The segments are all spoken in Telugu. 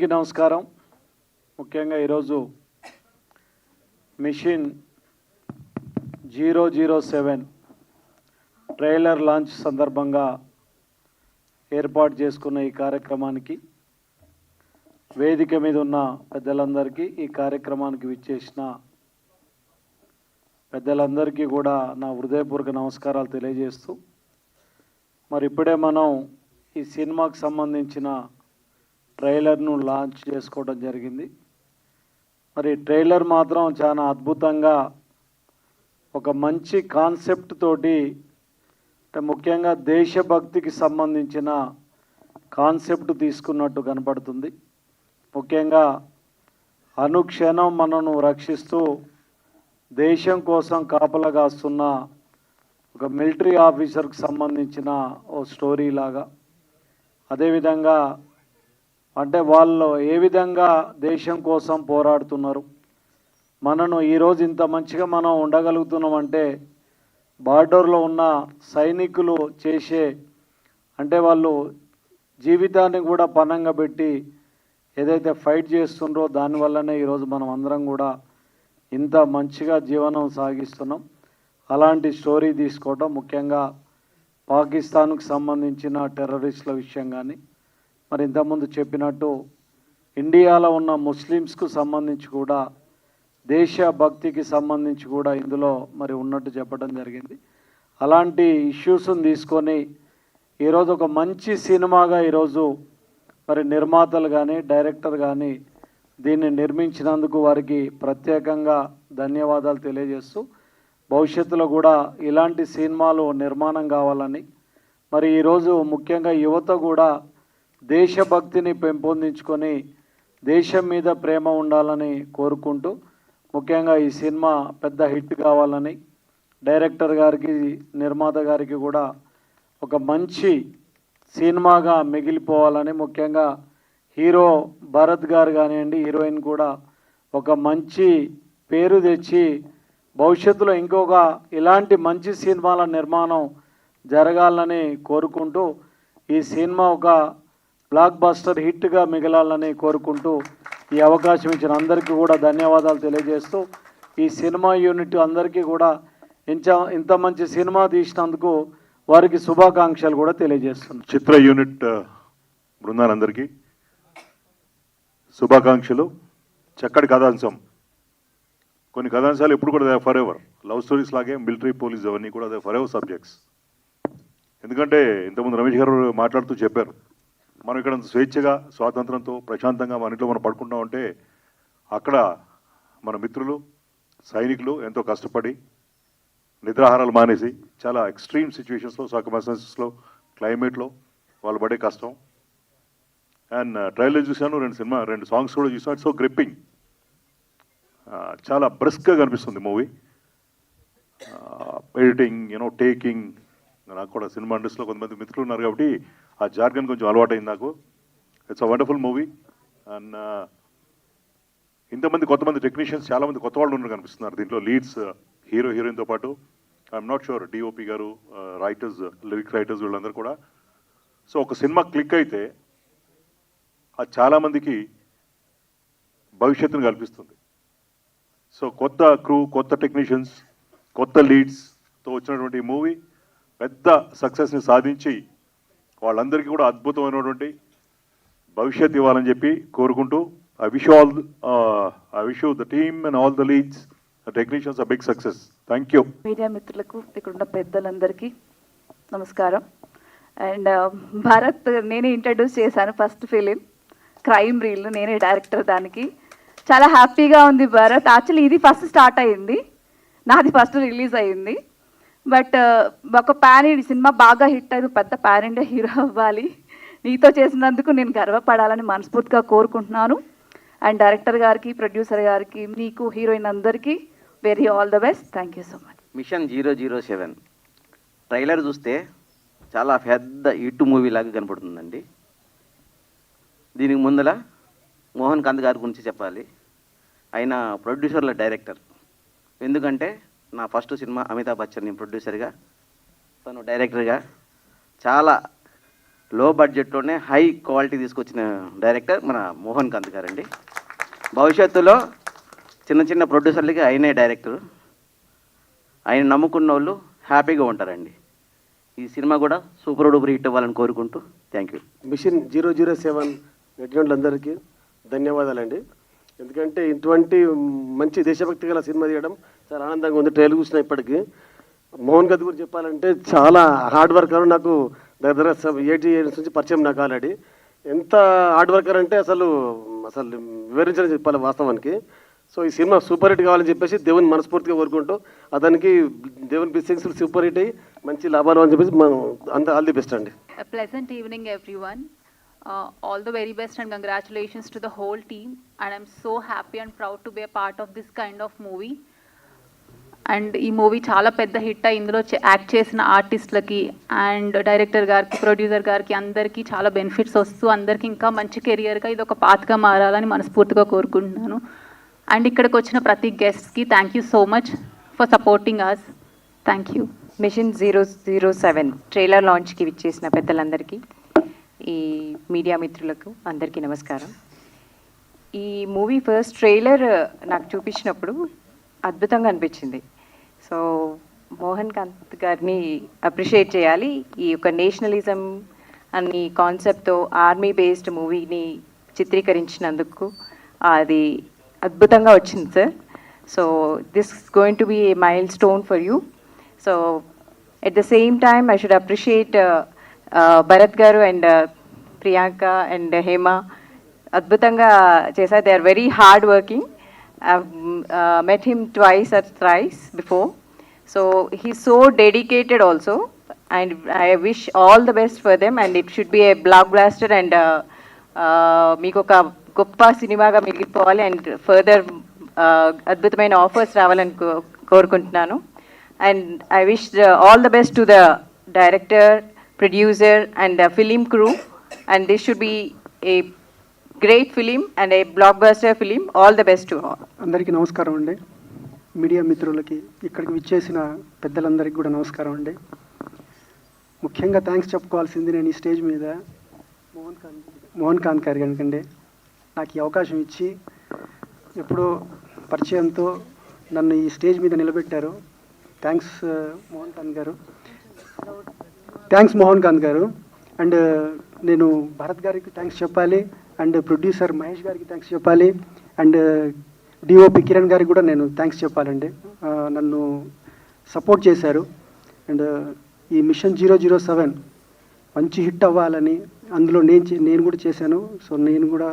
అందరికీ నమస్కారం. ముఖ్యంగా ఈరోజు మిషన్ 007 ట్రైలర్ లాంచ్ సందర్భంగా ఏర్పాటు చేసుకున్న ఈ కార్యక్రమానికి వేదిక మీద ఉన్న పెద్దలందరికీ, ఈ కార్యక్రమానికి విచ్చేసిన పెద్దలందరికీ కూడా నా హృదయపూర్వక నమస్కారాలు తెలియజేస్తూ, మరి ఇప్పుడే మనం ఈ సినిమాకు సంబంధించిన ట్రైలర్ను లాంచ్ చేసుకోవడం జరిగింది. మరి ట్రైలర్ మాత్రం చాలా అద్భుతంగా ఒక మంచి కాన్సెప్ట్ తోటి, ముఖ్యంగా దేశభక్తికి సంబంధించిన కాన్సెప్ట్ తీసుకున్నట్టు కనపడుతుంది. ముఖ్యంగా అనుక్షణం మనను రక్షిస్తూ దేశం కోసం కాపలా కాస్తున్న ఒక మిలిటరీ ఆఫీసర్కి సంబంధించిన ఓ స్టోరీ లాగా, అదేవిధంగా అంటే వాళ్ళు ఏ విధంగా దేశం కోసం పోరాడుతున్నారు, మనను ఈరోజు ఇంత మంచిగా మనం ఉండగలుగుతున్నామంటే బార్డర్లో ఉన్న సైనికులు చేసే, అంటే వాళ్ళు జీవితాన్ని కూడా పణంగా పెట్టి ఏదైతే ఫైట్ చేస్తుండ్రో దానివల్లనే ఈరోజు మనం అందరం కూడా ఇంత మంచిగా జీవనం సాగిస్తున్నాం. అలాంటి స్టోరీ తీసుకోవటం, ముఖ్యంగా పాకిస్తాన్కు సంబంధించిన టెర్రరిస్టుల విషయం కానీ, మరి ఇంతకుముందు చెప్పినట్టు ఇండియాలో ఉన్న ముస్లిమ్స్కు సంబంధించి కూడా దేశభక్తికి సంబంధించి కూడా ఇందులో మరి ఉన్నట్టు చెప్పడం జరిగింది. అలాంటి ఇష్యూస్ని తీసుకొని ఈరోజు ఒక మంచి సినిమాగా ఈరోజు మరి నిర్మాతలు కానీ డైరెక్టర్ కానీ దీన్ని నిర్మించినందుకు వారికి ప్రత్యేకంగా ధన్యవాదాలు తెలియజేస్తూ, భవిష్యత్తులో కూడా ఇలాంటి సినిమాలు నిర్మాణం కావాలని, మరి ఈరోజు ముఖ్యంగా యువత కూడా దేశభక్తిని పెంపొందించుకొని దేశం మీద ప్రేమ ఉండాలని కోరుకుంటూ, ముఖ్యంగా ఈ సినిమా పెద్ద హిట్ కావాలని డైరెక్టర్ గారికి, నిర్మాత గారికి కూడా ఒక మంచి సినిమాగా మిగిలిపోవాలని, ముఖ్యంగా హీరో భరత్ గారు కానివ్వండి, హీరోయిన్ కూడా ఒక మంచి పేరు తెచ్చి భవిష్యత్తులో ఇంకొక ఇలాంటి మంచి సినిమాల నిర్మాణం జరగాలని కోరుకుంటూ, ఈ సినిమా ఒక బ్లాక్ బస్టర్ హిట్గా మిగలాలని కోరుకుంటూ ఈ అవకాశం ఇచ్చిన అందరికీ కూడా ధన్యవాదాలు తెలియజేస్తూ, ఈ సినిమా యూనిట్ అందరికీ కూడా ఇంత మంచి సినిమా తీసినందుకు వారికి శుభాకాంక్షలు కూడా తెలియజేస్తున్నాను. చిత్ర యూనిట్ బృందాలందరికీ శుభాకాంక్షలు. చక్కటి కథాంశం. కొన్ని కథాంశాలు ఎప్పుడు కూడా ఫర్ ఎవర్ లవ్ స్టోరీస్ లాగే మిలిటరీ, పోలీస్ అవన్నీ కూడా ఫర్ ఎవర్ సబ్జెక్ట్స్. ఎందుకంటే ఇంతకుముందు రమేష్ గారు మాట్లాడుతూ చెప్పారు, మనం ఇక్కడ స్వేచ్ఛగా స్వాతంత్రంతో ప్రశాంతంగా మన ఇంట్లో మనం పడుకుంటామంటే అక్కడ మన మిత్రులు సైనికులు ఎంతో కష్టపడి నిద్రాహారాలు మానేసి చాలా ఎక్స్ట్రీమ్ సిచ్యువేషన్స్లో, సర్కమ్స్టాన్సెస్లో, క్లైమేట్లో వాళ్ళు పడే కష్టం. అండ్ ట్రైలర్ చూశాను, రెండు సాంగ్స్ కూడా చూసాను. ఇట్స్ సో గ్రిప్పింగ్, చాలా బ్రిస్క్గా కనిపిస్తుంది మూవీ. ఎడిటింగ్, టేకింగ్, నాకు కూడా సినిమా ఇండస్ట్రీలో కొంతమంది మిత్రులు ఉన్నారు కాబట్టి ఆ జార్గన్ కొంచెం అలవాటైంది నాకు. It's a wonderful movie. And ఇంతమంది కొంతమంది టెక్నీషియన్స్, చాలామంది కొత్త వాళ్ళు ఉన్నారు కనిపిస్తున్నారు దీంట్లో. లీడ్స్ హీరో హీరోయిన్తో పాటు ఐఎమ్ నాట్ షూర్ డిఓపి గారు, రైటర్స్, లిరిక్ రైటర్స్ వీళ్ళందరూ కూడా. సో ఒక సినిమా క్లిక్ అయితే అది చాలామందికి భవిష్యత్తును కల్పిస్తుంది. సో కొత్త క్రూ, కొత్త టెక్నీషియన్స్, కొత్త లీడ్స్తో వచ్చినటువంటి మూవీ పెద్ద సక్సెస్ని సాధించి వాళ్ళందరికీ కూడా అద్భుతమైనటువంటి భవిష్యత్తు ఇవ్వాలని చెప్పి కోరుకుంటూ I wish the team and all the leads, technicians a big success. Thank you. Media మిత్రులకు, ఇక్కడున్న పెద్దలందరికీ నమస్కారం. అండ్ భారత్ నేనే ఇంట్రడ్యూస్ చేశాను. ఫస్ట్ ఫిలిం క్రైమ్ రీల్ నేనే డైరెక్టర్. దానికి చాలా హ్యాపీగా ఉంది. భారత్ యాక్చువల్లీ ఇది ఫస్ట్ స్టార్ట్ అయ్యింది, నాది ఫస్ట్ రిలీజ్ అయ్యింది. బట్ ఒక సినిమా బాగా హిట్ అయ్యి పెద్ద పాన్ ఇండియా హీరో అవ్వాలి. నీతో చేసినందుకు నేను గర్వపడాలని మనస్ఫూర్తిగా కోరుకుంటున్నాను. అండ్ డైరెక్టర్ గారికి, ప్రొడ్యూసర్ గారికి, నీకు, హీరోయిన్ అందరికీ very all the best. Thank you so much. Mission 007 trailer చూస్తే చాలా పెద్ద హిట్ మూవీ లాగా కనపడుతుందండి. దీనికి ముందల మోహన్ కాంత్ గారి గురించి చెప్పాలి. ఆయన ప్రొడ్యూసర్ల డైరెక్టర్. ఎందుకంటే నా ఫస్ట్ సినిమా అమితాబ్ బచ్చన్ ప్రొడ్యూసర్గా, తను డైరెక్టర్గా చాలా లో బడ్జెట్లోనే హై క్వాలిటీ తీసుకొచ్చిన డైరెక్టర్ మన మోహన్ కాంత్ గారండి. భవిష్యత్తులో చిన్న చిన్న ప్రొడ్యూసర్లకి ఆయనే డైరెక్టర్. ఆయన నమ్ముకున్న వాళ్ళు హ్యాపీగా ఉంటారండి. ఈ సినిమా కూడా సూపర్ డూపర్ హిట్ అవ్వాలని కోరుకుంటూ థ్యాంక్ యూ. మిషన్ 007 నటినులందరికీ ధన్యవాదాలండి. ఎందుకంటే ఇటువంటి మంచి దేశభక్తి గల సినిమా తీయడం చాలా ఆనందంగా ఉంది. ట్రైలర్ చూసిన ఇప్పటికీ మోహన్ కాంత్ గురించి చెప్పాలంటే చాలా హార్డ్ వర్కర్. నాకు దగ్గర 8 years నుంచి పరిచయం నాకు ఆల్రెడీ. ఎంత హార్డ్ వర్కర్ అంటే అసలు వివరించని చెప్పాలి వాస్తవానికి. సో ఈ సినిమా సూపర్ హిట్ కావాలని చెప్పేసి దేవుని మనస్ఫూర్తిగా కోరుకుంటూ అతనికి దేవుని బ్లెస్సింగ్స్ సూపర్ హిట్ అయ్యి మంచి లాభాలు అని చెప్పేసి మనం అంత ఆల్ ది బెస్ట్ అండి. A pleasant evening, everyone. All the very best and congratulations to the whole team. And I'm so happy and proud to be a part of this kind of movie. And ఈ మూవీ చాలా పెద్ద హిట్ అయ్యి ఇందులో యాక్ట్ చేసిన ఆర్టిస్టులకి అండ్ డైరెక్టర్ గారికి, ప్రొడ్యూసర్ గారికి అందరికీ చాలా బెనిఫిట్స్ వస్తూ అందరికీ ఇంకా మంచి కెరియర్గా ఇది ఒక పాత్గా మారాలని మనస్ఫూర్తిగా కోరుకుంటున్నాను. అండ్ ఇక్కడికి వచ్చిన ప్రతి గెస్ట్కి thank you so much for supporting us. Thank you. Mission 007 trailer లాంచ్కి విచ్చేసిన పెద్దలందరికీ, ఈ మీడియా మిత్రులకు అందరికీ నమస్కారం. ఈ మూవీ ఫస్ట్ ట్రైలర్ నాకు చూపించినప్పుడు అద్భుతంగా అనిపించింది. సో మోహన్ కాంత్ గారిని అప్రిషియేట్ చేయాలి. ఈ యొక్క నేషనలిజం అనే కాన్సెప్ట్తో ఆర్మీ బేస్డ్ మూవీని చిత్రీకరించినందుకు అది అద్భుతంగా వచ్చింది sir. So this is going to be a milestone for you. So at the same time I should appreciate Bharat గారు అండ్ ప్రియాంక అండ్ హేమ అద్భుతంగా చేశారు. They are very hard working. I've met him twice or thrice before. So he's so dedicated also, and I wish all the best for them, and it should be a blockbuster and మీకు ఒక గొప్ప సినిమాగా మిగిలిపోవాలి అండ్ ఫర్దర్ అద్భుతమైన ఆఫర్స్ రావాలని కోరుకుంటున్నాను. And I wish all the best to the director, producer and film crew, and this should be a great film and A block buster film. All the best to all. అందరికీ నమస్కారం అండి. మీడియా మిత్రులకి, ఇక్కడికి విచ్చేసిన పెద్దలందరికీ కూడా నమస్కారం అండి. ముఖ్యంగా థ్యాంక్స్ చెప్పుకోవాల్సింది నేను ఈ స్టేజ్ మీద మోహన్ కాంత్ గారి కనుకండి నాకు ఈ అవకాశం ఇచ్చి ఎప్పుడో పరిచయంతో నన్ను ఈ స్టేజ్ మీద నిలబెట్టారు. థ్యాంక్స్ మోహన్ కాంత్ గారు. అండ్ నేను భరత్ గారికి థ్యాంక్స్ చెప్పాలి, అండ్ ప్రొడ్యూసర్ మహేష్ గారికి థ్యాంక్స్ చెప్పాలి, అండ్ డిఓపి కిరణ్ గారికి కూడా నేను థ్యాంక్స్ చెప్పాలండి. నన్ను సపోర్ట్ చేశారు. అండ్ ఈ మిషన్ 007 మంచి హిట్ అవ్వాలని అందులో నేను కూడా చేశాను. సో నేను కూడా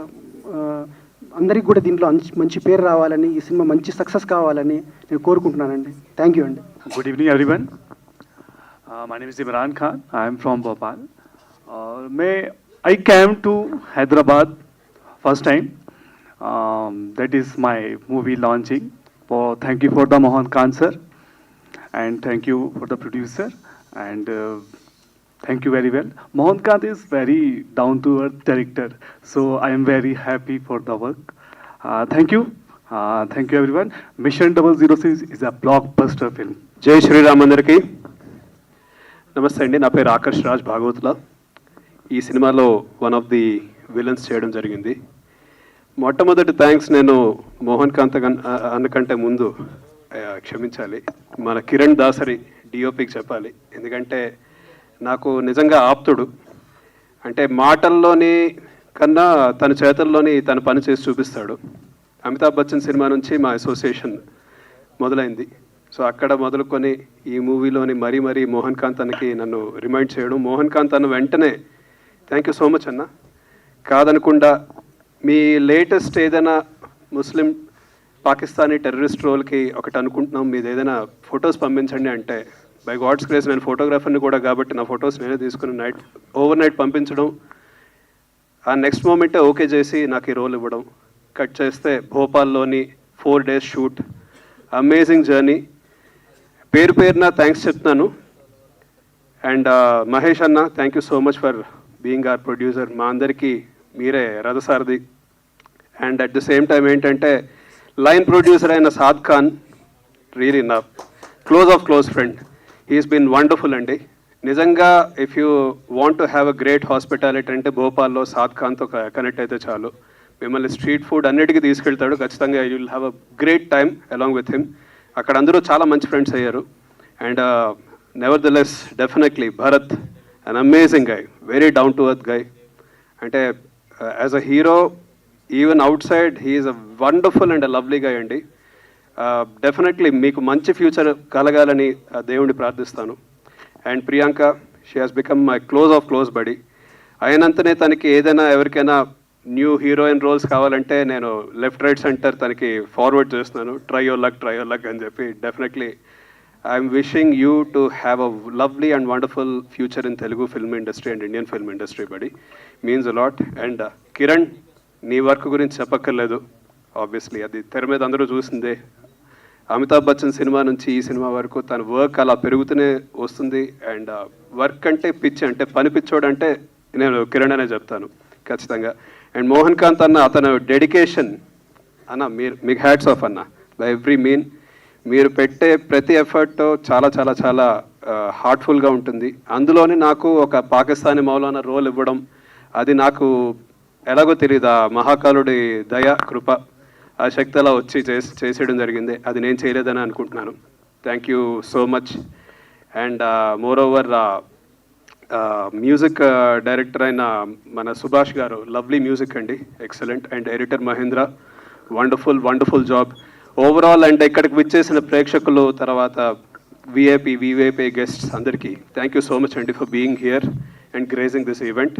అందరికి కూడా దీంట్లో మంచి పేరు రావాలని, ఈ సినిమా మంచి సక్సెస్ కావాలని నేను కోరుకుంటున్నానండి. థ్యాంక్ యూ అండి. Good evening, everyone. My name is Imran Khan. I am from Bhopal. I came to Hyderabad first time. That is my movie launching. Thank you for the Mohan Khan sir, and thank you for the producer, and thank you very well. Mohan Khan is very down to earth director, so I am very happy for the work. Thank you everyone. Mission 006 is a blockbuster film. జై శ్రీరామ్ అందరికీ నమస్తే అండి. నా పేరు ఆకర్ష్ రాజ్ భాగవతుల. ఈ సినిమాలో వన్ ఆఫ్ ది విలన్స్ చేయడం జరిగింది. మొట్టమొదటి థ్యాంక్స్ నేను మోహన్ కాంత్ అన్నకంటే ముందు క్షమించాలి, మన కిరణ్ దాసరి డిఓపికి చెప్పాలి. ఎందుకంటే నాకు నిజంగా ఆప్తుడు. అంటే మాటల్లోని కన్నా తన చేతల్లోని తన పని చేసి చూపిస్తాడు. అమితాబ్ బచ్చన్ సినిమా నుంచి మా అసోసియేషన్ మొదలైంది. సో అక్కడ మొదలుకొని ఈ మూవీలోని మరీ మోహన్ కాంత్ అన్నకి నన్ను రిమైండ్ చేయడం, మోహన్ కాంత్ అన్న వెంటనే థ్యాంక్ యూ సో మచ్ అన్న, కాదనకుండా మీ లేటెస్ట్ ఏదైనా ముస్లిం పాకిస్తానీ టెర్రరిస్ట్ రోల్కి ఒకటి అనుకుంటున్నాం, మీది ఏదైనా ఫొటోస్ పంపించండి అంటే బై గాడ్స్ గ్రేస్ నేను ఫోటోగ్రాఫర్ని కూడా కాబట్టి నా ఫొటోస్ నేనే తీసుకుని ఓవర్ నైట్ పంపించడం, ఆ నెక్స్ట్ మూమెంటే ఓకే చేసి నాకు ఈ రోల్ ఇవ్వడం, కట్ చేస్తే భోపాల్లోని 4 days షూట్, అమేజింగ్ జర్నీ. పేరున థ్యాంక్స్ చెప్తున్నాను. అండ్ మహేష్ అన్న thank you so much for being our producer. మా అందరికీ మీరే రథసారథి. And at the same time ఏంటంటే లైన్ ప్రొడ్యూసర్ అయిన సాద్ ఖాన్ రియలీ నా close friend. He's been wonderful అండి. నిజంగా if you want to have a great hospitality అంటే భోపాల్లో సాద్ ఖాన్తో కనెక్ట్ అయితే చాలు. మిమ్మల్ని స్ట్రీట్ ఫుడ్ అన్నిటికీ తీసుకెళ్తాడు. ఖచ్చితంగా you will have a great time along with him. అక్కడ అందరూ చాలా మంచి ఫ్రెండ్స్ అయ్యారు. And nevertheless definitely Bharat an amazing guy, very down to earth guy. అంటే as a hero even outside he's a wonderful and lovely guy అండి. డెఫినెట్లీ మీకు మంచి ఫ్యూచర్ కలగాలని దేవుడిని ప్రార్థిస్తాను. And Priyanka, she has become my close buddy. అయినంతనే తనకి ఏదైనా ఎవరికైనా న్యూ హీరోయిన్ రోల్స్ కావాలంటే నేను లెఫ్ట్ రైట్ సెంటర్ తనకి ఫార్వర్డ్ చేస్తున్నాను. ట్రై యువర్ లక్ అని చెప్పి. Definitely I'm wishing you to have a lovely and wonderful future in Telugu film industry and Indian film industry buddy. Means a lot. And Kiran, నీ వర్క్ గురించి చెప్పక్కర్లేదు. ఆబ్వియస్లీ అది తెర మీద అందరూ చూసిందే. అమితాబ్ బచ్చన్ సినిమా నుంచి ఈ సినిమా వరకు తన వర్క్ అలా పెరుగుతూనే వస్తుంది. అండ్ వర్క్ అంటే పిచ్చి, అంటే పని పిచ్చోడు అంటే నేను కిరణ్ అనే చెప్తాను ఖచ్చితంగా. అండ్ మోహన్ కాంత్ అన్న, అతను డెడికేషన్ అన్న, మీకు హ్యాట్స్ ఆఫ్ అన్న బై ఎవ్రీ మీన్. మీరు పెట్టే ప్రతి ఎఫర్ట్ చాలా చాలా చాలా హార్ట్ఫుల్గా ఉంటుంది. అందులోని నాకు ఒక పాకిస్తానీ మౌలానా రోల్ ఇవ్వడం, అది నాకు ఎలాగో తెలియదు, ఆ మహాకాలుడి దయ కృప ఆ శక్తి అలా వచ్చి చేసేయడం జరిగింది. అది నేను చేయలేదని అనుకుంటున్నాను. Thank you so much. And moreover music director అయిన మన సుభాష్ గారు, లవ్లీ మ్యూజిక్ అండి, excellent. And editor Mahendra, wonderful job overall. And ఇక్కడికి విచ్చేసిన ప్రేక్షకులు, తర్వాత విఐపీ గెస్ట్స్ అందరికీ థ్యాంక్ యూ సో మచ్ అండి for being here and gracing this event.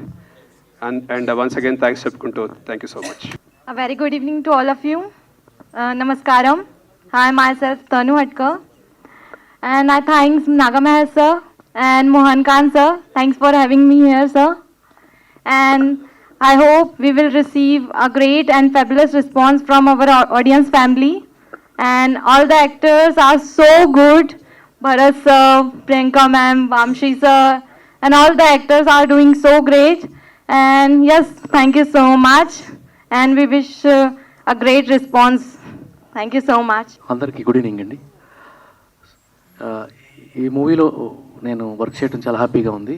And once again thanks చెప్పుకుంటూ thank you so much. A very good evening to all of you. Namaskaram. Hi, myself Tanu Hatkar. And I thanks Nagamahar sir and Mohan Khan sir. Thanks for having me here, sir. And I hope we will receive a great and fabulous response from our audience family. And all the actors are so good. Bharat sir, Priyanka ma'am, Vamshi sir, and all the actors are doing so great. And yes, thank you so much. And we wish a great response. Thank you so much. అందరికీ గుడ్ ఈవినింగ్ అండి. ఈ మూవీలో నేను వర్క్ చేయడం చాలా హ్యాపీగా ఉంది.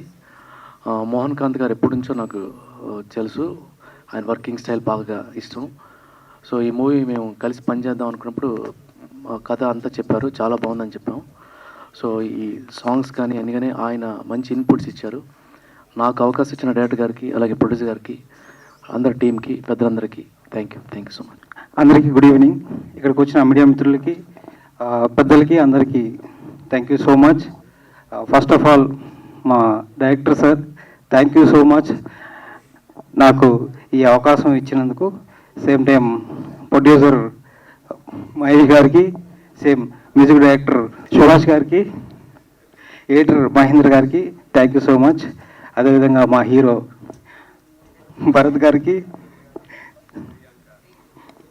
మోహన్ కాంత్ గారు ఎప్పటి నుంచో నాకు తెలుసు. ఆయన వర్కింగ్ స్టైల్ బాగా ఇష్టం. సో ఈ మూవీ మేము కలిసి పనిచేద్దాం అనుకున్నప్పుడు కథ అంతా చెప్పారు, చాలా బాగుందని చెప్పాము. సో ఈ సాంగ్స్ కానీ అన్ని కానీ ఆయన మంచి ఇన్పుట్స్ ఇచ్చారు. నాకు అవకాశం ఇచ్చిన డైరెక్టర్ గారికి, అలాగే ప్రొడ్యూసర్ గారికి, అందరి టీంకి, పెద్దలందరికీ థ్యాంక్ యూ సో మచ్. అందరికీ గుడ్ ఈవినింగ్. ఇక్కడికి వచ్చిన మీడియా మిత్రులకి, పెద్దలకి అందరికీ thank you so much. First of all మా director sir, thank you so much నాకు ఈ అవకాశం ఇచ్చినందుకు. సేమ్ టైం ప్రొడ్యూసర్ మహేష్ గారికి, సేమ్ మ్యూజిక్ డైరెక్టర్ సుభాష్ గారికి, ఎడిటర్ మహేంద్ర గారికి థ్యాంక్ యూ సో మచ్. అదేవిధంగా మా హీరో భరత్ గారికి,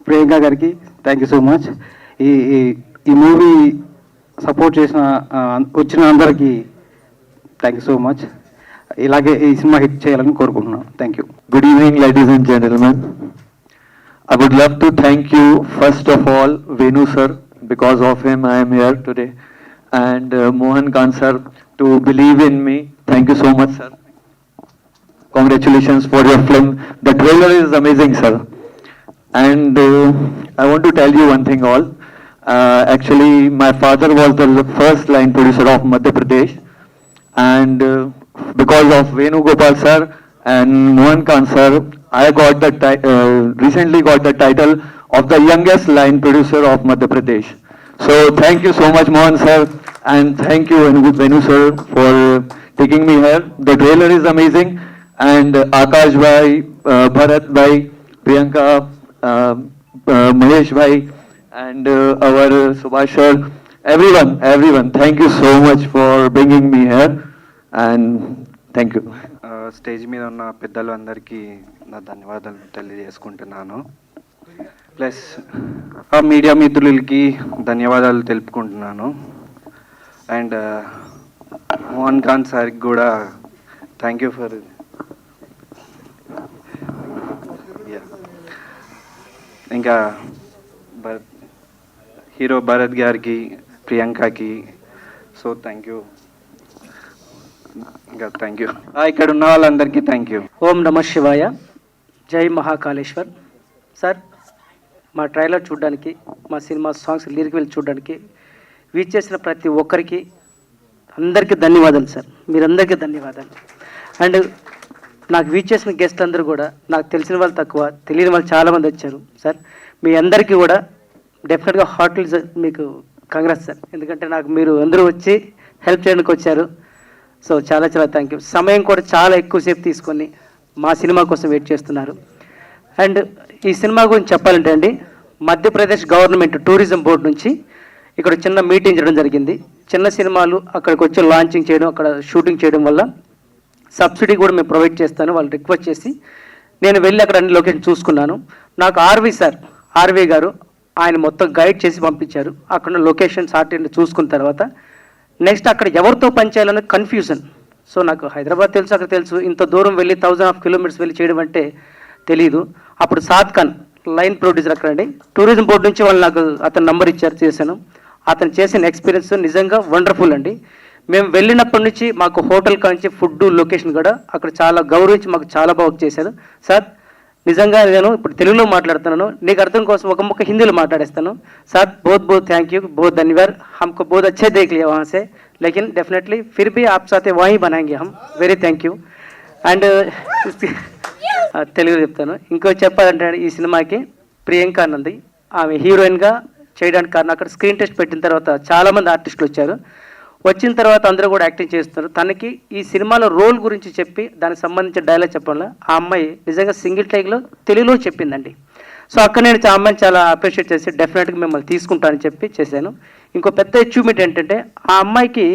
ప్రియాంక గారికి థ్యాంక్ యూ సో మచ్. ఈ మూవీ సపోర్ట్ చేసిన వచ్చిన అందరికీ థ్యాంక్ యూ సో మచ్. ఇలాగే ఈ సినిమా హిట్ చేయాలని కోరుకుంటున్నాను. Thank you. Good evening, ladies and gentlemen. I would love to thank you, first of all, Venu sir. Because of him, I am here today. And Mohan Khan sir, to believe in me. Thank you so much, sir. Congratulations for your film. The trailer is amazing, sir. And I want to tell you one thing all. Actually, my father was the first line producer of Madhya Pradesh. And because of Venu Gopal sir and Mohan Khan sir, I got recently got the title of the youngest line producer of Madhya Pradesh. So thank you so much, Mohan sir, and thank you Venu sir for taking me here. The trailer is amazing. And Akash bhai, Bharat bhai, Priyanka, Mahesh bhai, and our Subhash sir, everyone, thank you so much for bringing me here, and thank you. Stage మీద ఉన్న పెద్దలు అందరికీ నా ధన్యవాదాలు తెలియజేసుకుంటున్నాను. ప్లస్ మీడియా మిత్రులకి ధన్యవాదాలు తెలుపుకుంటున్నాను. అండ్ మోహన్ ఖాన్ సార్కి కూడా థ్యాంక్ యూ ఫర్ ఇంకా హీరో భరత్ గారికి, ప్రియాంకకి సో థ్యాంక్ యూ. ఇంకా థ్యాంక్ యూ. ఇక్కడ ఉన్న వాళ్ళందరికీ థ్యాంక్ యూ. ఓం నమ శివాయ, జై మహాకాళేశ్వర్. సార్, మా ట్రైలర్ చూడడానికి, మా సినిమా సాంగ్స్ లిరికల్ చూడడానికి వీచేసిన ప్రతి ఒక్కరికి అందరికీ ధన్యవాదాలు సార్. మీరందరికీ ధన్యవాదాలు. అండ్ నాకు వీచేసిన గెస్ట్ అందరూ కూడా, నాకు తెలిసిన వాళ్ళు తక్కువ, తెలియని వాళ్ళు చాలామంది వచ్చారు సార్. మీ అందరికీ కూడా డెఫినెట్గా హార్ట్లీ మీకు కంగ్రాట్స్ సార్. ఎందుకంటే నాకు మీరు అందరూ వచ్చి హెల్ప్ చేయడానికి వచ్చారు. సో చాలా చాలా థ్యాంక్ యూ. సమయం కూడా చాలా ఎక్కువసేపు తీసుకొని మా సినిమా కోసం వెయిట్ చేస్తున్నారు. అండ్ ఈ సినిమా గురించి చెప్పాలంటే అండి, మధ్యప్రదేశ్ గవర్నమెంట్ టూరిజం బోర్డు నుంచి ఇక్కడ చిన్న మీటింగ్ చేయడం జరిగింది. చిన్న సినిమాలు అక్కడికి వచ్చి లాంచింగ్ చేయడం, అక్కడ షూటింగ్ చేయడం వల్ల సబ్సిడీ కూడా మేము ప్రొవైడ్ చేస్తాను వాళ్ళు రిక్వెస్ట్ చేసి, నేను వెళ్ళి అక్కడ అన్ని లొకేషన్ చూసుకున్నాను. నాకు ఆర్వీ గారు ఆయన మొత్తం గైడ్ చేసి పంపించారు. అక్కడ లొకేషన్స్ ఆర్టీ చూసుకున్న తర్వాత నెక్స్ట్ అక్కడ ఎవరితో పనిచేయాలనే కన్ఫ్యూజన్. సో నాకు హైదరాబాద్ తెలుసు, అక్కడ తెలుసు, ఇంత దూరం వెళ్ళి 1000 కిలోమీటర్స్ వెళ్ళి చేయడం అంటే తెలీదు. అప్పుడు సాద్ ఖాన్ లైన్ ప్రొడ్యూసర్ అక్కడండి, టూరిజం బోర్డు నుంచి వాళ్ళు నాకు అతని నంబర్ ఇచ్చారు, చేశాను. అతను చేసిన ఎక్స్పీరియన్స్ నిజంగా వండర్ఫుల్ అండి. మేము వెళ్ళినప్పటి నుంచి మాకు హోటల్ కాంచి ఫుడ్ లొకేషన్ కూడా అక్కడ చాలా గౌరవించి మాకు చాలా బాగా చేశారు సార్. నిజంగా నేను ఇప్పుడు తెలుగులో మాట్లాడుతున్నాను, నీకు అర్థం కోసం ఒక ముక్క హిందీలో మాట్లాడేస్తాను సార్. बहुत बहुत थैंक यू, बहुत धन्यवाद. हमको बहुत अच्छे देख लिया वहाँ से, लेकिन डेफिनेटली फिर भी आप साथ वहीं बनाएंगे हम. Very thank you. And Telugu చెప్తాను. ఇంకో చెప్పాలంటే ఈ సినిమాకి ప్రియాంక నంది ఆమె హీరోయిన్గా చేయడానికి కారణం, అక్కడ స్క్రీన్ టెస్ట్ పెట్టిన తర్వాత చాలామంది ఆర్టిస్టులు వచ్చారు. వచ్చిన తర్వాత అందరూ కూడా యాక్టింగ్ చేస్తున్నారు. తనకి ఈ సినిమాలో రోల్ గురించి చెప్పి దానికి సంబంధించిన డైలాగ్ చెప్పడంలో ఆ అమ్మాయి నిజంగా సింగిల్ టేక్లో తెలుగులో చెప్పిందండి. సో అక్కడ నేను ఆ అమ్మాయిని చాలా అప్రిషియేట్ చేసి డెఫినెట్గా మిమ్మల్ని తీసుకుంటానని చెప్పి చేశాను. ఇంకో పెద్ద అచీవ్మెంట్ ఏంటంటే ఆ అమ్మాయికి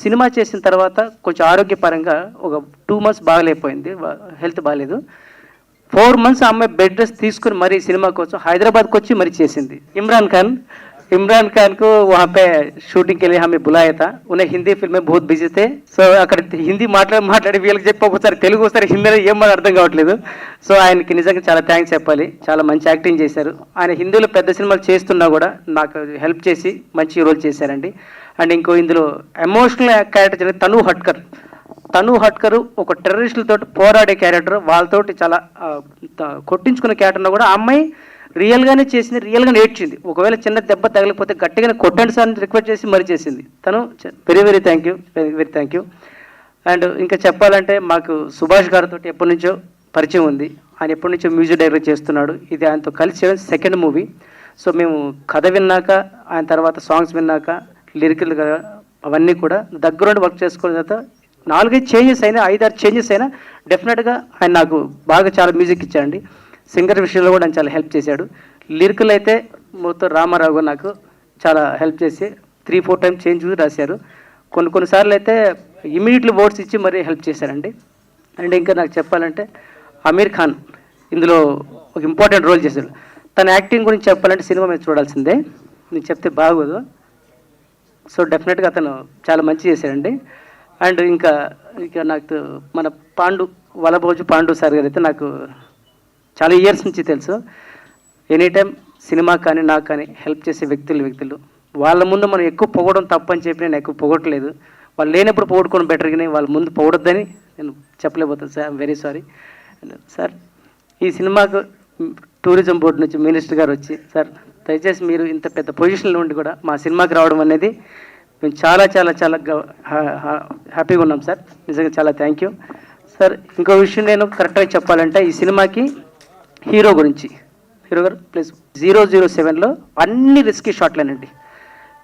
సినిమా చేసిన తర్వాత కొంచెం ఆరోగ్యపరంగా ఒక 2 months బాగలేకపోయింది, హెల్త్ బాగాలేదు. 4 months ఆ అమ్మాయి బెడ్ రెస్ట్ తీసుకుని మరీ సినిమా కోసం హైదరాబాద్కి వచ్చి మరీ చేసింది. इमरान खान को वहाँ पे शूटिंग के लिए हमें बुलाया था. उन्हें हिंदी फिल्म में बहुत बिजी थे. సో అక్కడ హిందీ మాట్లాడి వీళ్ళకి చెప్పి ఒకసారి తెలుగు ఒకసారి హిందీలో ఏం అర్థం కావట్లేదు. సో ఆయనకి నిజంగా చాలా థ్యాంక్స్ చెప్పాలి, చాలా మంచి యాక్టింగ్ చేశారు. ఆయన హిందీలో పెద్ద సినిమాలు చేస్తున్నా కూడా నాకు హెల్ప్ చేసి మంచి రోల్ చేశారండి. అండ్ ఇంకో ఇందులో ఎమోషనల్ క్యారెక్టర్ తను హట్కర్ ఒక టెర్రరిస్టులతో పోరాడే క్యారెక్టర్, వాళ్ళతోటి చాలా కొట్టించుకునే క్యారెక్టర్ను కూడా ఆ అమ్మాయి రియల్గానే చేసింది, రియల్గానే ఏడ్చింది. ఒకవేళ చిన్న దెబ్బ తగలిపోతే గట్టిగానే కొట్టండి సార్ అని రిక్వెస్ట్ చేసి మరీ చేసింది. తను వెరీ థ్యాంక్ యూ. అండ్ ఇంకా చెప్పాలంటే మాకు సుభాష్ గారితో ఎప్పటి నుంచో పరిచయం ఉంది. ఆయన ఎప్పటి నుంచో మ్యూజిక్ డైరెక్టర్ చేస్తున్నాడు. ఇది ఆయనతో కలిసి చేయడం సెకండ్ మూవీ. సో మేము కథ విన్నాక, ఆయన తర్వాత సాంగ్స్ విన్నాక, లిరికల్గా అవన్నీ కూడా దగ్గరుండి వర్క్ చేసుకున్న తర్వాత 4-5 చేంజెస్ అయినా, 5-6 చేంజెస్ అయినా డెఫినెట్గా ఆయన నాకు బాగా చాలా మ్యూజిక్ ఇచ్చాడండి. సింగర్ విషయంలో కూడా ఆయన చాలా హెల్ప్ చేశాడు. లిరికల్ అయితే మొత్తం రామారావు నాకు చాలా హెల్ప్ చేసి 3-4 times చేంజ్ రాశారు. కొన్నిసార్లు అయితే ఇమీడియట్లీ వర్డ్స్ ఇచ్చి మరీ హెల్ప్ చేశారండి. అండ్ ఇంకా నాకు చెప్పాలంటే అమీర్ ఖాన్ ఇందులో ఒక ఇంపార్టెంట్ రోల్ చేశాడు. తన యాక్టింగ్ గురించి చెప్పాలంటే సినిమా మీద చూడాల్సిందే, నేను చెప్తే బాగోదు. సో డెఫినెట్గా అతను చాలా మంచి చేశాడండి. అండ్ ఇంకా నాకు మన వలభోజు పాండు సార్ గారు అయితే నాకు చాలా ఇయర్స్ నుంచి తెలుసు. ఎనీ టైం సినిమా కానీ నాకు కానీ హెల్ప్ చేసే వ్యక్తులు వాళ్ళ ముందు మనం ఎక్కువ పొగడం తప్పని చెప్పి నేను ఎక్కువ పొగట్లేదు. వాళ్ళు లేనప్పుడు పొగడుకోవడం బెటర్, కానీ వాళ్ళ ముందు పొగడొద్దని నేను చెప్పలేకపోతాను sir. I'm very sorry sir. ఈ సినిమాకు టూరిజం బోర్డు నుంచి మినిస్టర్ గారు వచ్చి, సార్ దయచేసి మీరు ఇంత పెద్ద పొజిషన్లో ఉండి కూడా మా సినిమాకి రావడం అనేది మేము చాలా చాలా చాలా హ్యాపీగా ఉన్నాం సార్. నిజంగా చాలా థ్యాంక్ యూ సార్. ఇంకో విషయం నేను కరెక్ట్గా చెప్పాలంటే ఈ సినిమాకి హీరో గారు ప్లీజ్ 007లో అన్ని రిస్కీ షాట్లేనండి.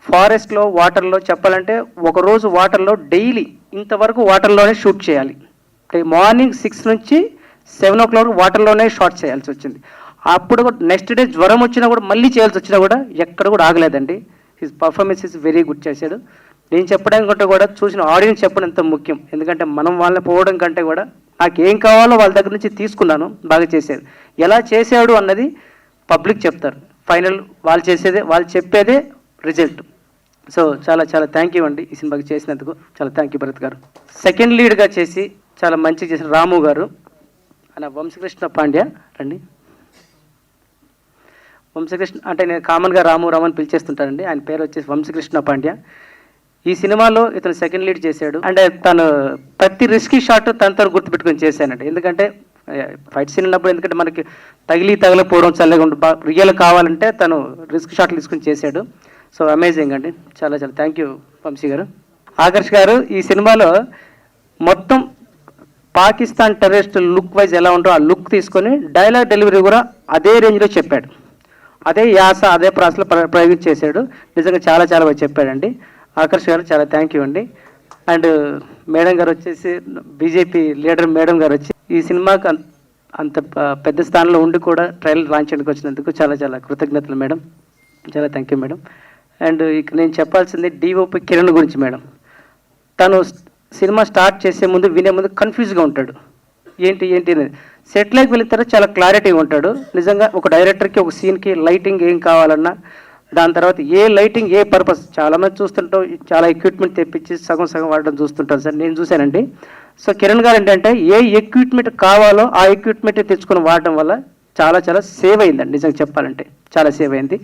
ఫారెస్ట్లో, వాటర్లో చెప్పాలంటే ఒకరోజు వాటర్లో డైలీ ఇంతవరకు వాటర్లోనే షూట్ చేయాలి. మార్నింగ్ 6 నుంచి 7 o'clock వాటర్లోనే షాట్ చేయాల్సి వచ్చింది. అప్పుడు నెక్స్ట్ డే జ్వరం వచ్చినా కూడా మళ్ళీ చేయాల్సి వచ్చినా కూడా ఎక్కడ కూడా ఆగలేదండి. His performance is very good చేశాడు. నేను చెప్పడం కంటే కూడా చూసిన ఆడియన్స్ చెప్పడం ఎంత ముఖ్యం. ఎందుకంటే మనం వాళ్ళని పోవడం కంటే కూడా నాకు ఏం కావాలో వాళ్ళ దగ్గర నుంచి తీసుకున్నాను, బాగా చేశారు. ఎలా చేశాడు అన్నది పబ్లిక్ చెప్తారు. ఫైనల్ వాళ్ళు చెప్పేదే రిజల్ట్. సో చాలా చాలా థ్యాంక్ యూ అండి ఈ సినిమాకి చేసినందుకు. చాలా థ్యాంక్ యూ భరత్ గారు. సెకండ్ లీడ్గా చేసి చాలా మంచిగా చేసిన రాము గారు, ఆయన వంశకృష్ణ పాండ్య రండి. వంశకృష్ణ అంటే నేను కామన్గా రాము అని పిలిచేస్తుంటానండి. ఆయన పేరు వచ్చేసి వంశకృష్ణ పాండ్య. ఈ సినిమాలో ఇతను సెకండ్ లీడ్ చేశాడు. అంటే తను ప్రతి రిస్కీ షాట్ తనతో గుర్తుపెట్టుకొని చేశానండి. ఎందుకంటే ఫైట్ సీన్ ఉన్నప్పుడు ఎందుకంటే మనకి తగలపోవడం చల్లగా ఉండి రియల్ కావాలంటే తను రిస్క్ షాట్లు తీసుకుని చేశాడు. సో అమేజింగ్ అండి. చాలా చాలా థ్యాంక్ యూ వంశీ గారు. ఆకర్ష్ గారు ఈ సినిమాలో మొత్తం పాకిస్తాన్ టెర్రరిస్ట్ లుక్ వైజ్ ఎలా ఉందో ఆ లుక్ తీసుకొని డైలాగ్ డెలివరీ కూడా అదే రేంజ్లో చెప్పాడు. అదే యాస అదే ప్రాసలో ప్రయోగించేశాడు. నిజంగా చాలా చాలా బాగా చెప్పాడండి ఆకర్ష్ గారు. చాలా థ్యాంక్ యూ అండి. అండ్ మేడం గారు వచ్చేసి బీజేపీ లీడర్ మేడం గారు వచ్చి ఈ సినిమాకి అంత పెద్ద స్థానంలో ఉండి కూడా ట్రయల్ లాంచ్ చేయడానికి వచ్చినందుకు చాలా చాలా కృతజ్ఞతలు మేడం. చాలా థ్యాంక్ యూ మేడం. అండ్ ఇక నేను చెప్పాల్సింది డిఓపి కిరణ్ గురించి మేడం. తను సినిమా స్టార్ట్ చేసే ముందు వినే ముందు కన్ఫ్యూజ్గా ఉంటాడు. ఏంటి అనేది సెట్లోకి వెళ్ళిన తర్వాత చాలా క్లారిటీగా ఉంటాడు. నిజంగా ఒక డైరెక్టర్కి ఒక సీన్కి లైటింగ్ ఏం కావాలన్నా దాని తర్వాత ఏ లైటింగ్ ఏ పర్పస్ చాలామంది చూస్తుంటాం చాలా ఎక్విప్మెంట్ తెప్పించి సగం వాడడం చూస్తుంటాను సార్, నేను చూశానండి. సో కిరణ్ గారు ఏంటంటే ఏ ఎక్విప్మెంట్ కావాలో ఆ ఎక్విప్మెంట్ తెచ్చుకొని వాడడం వల్ల చాలా చాలా సేవ్ అయిందండి. నిజంగా చెప్పాలంటే చాలా సేవ్ అయింది.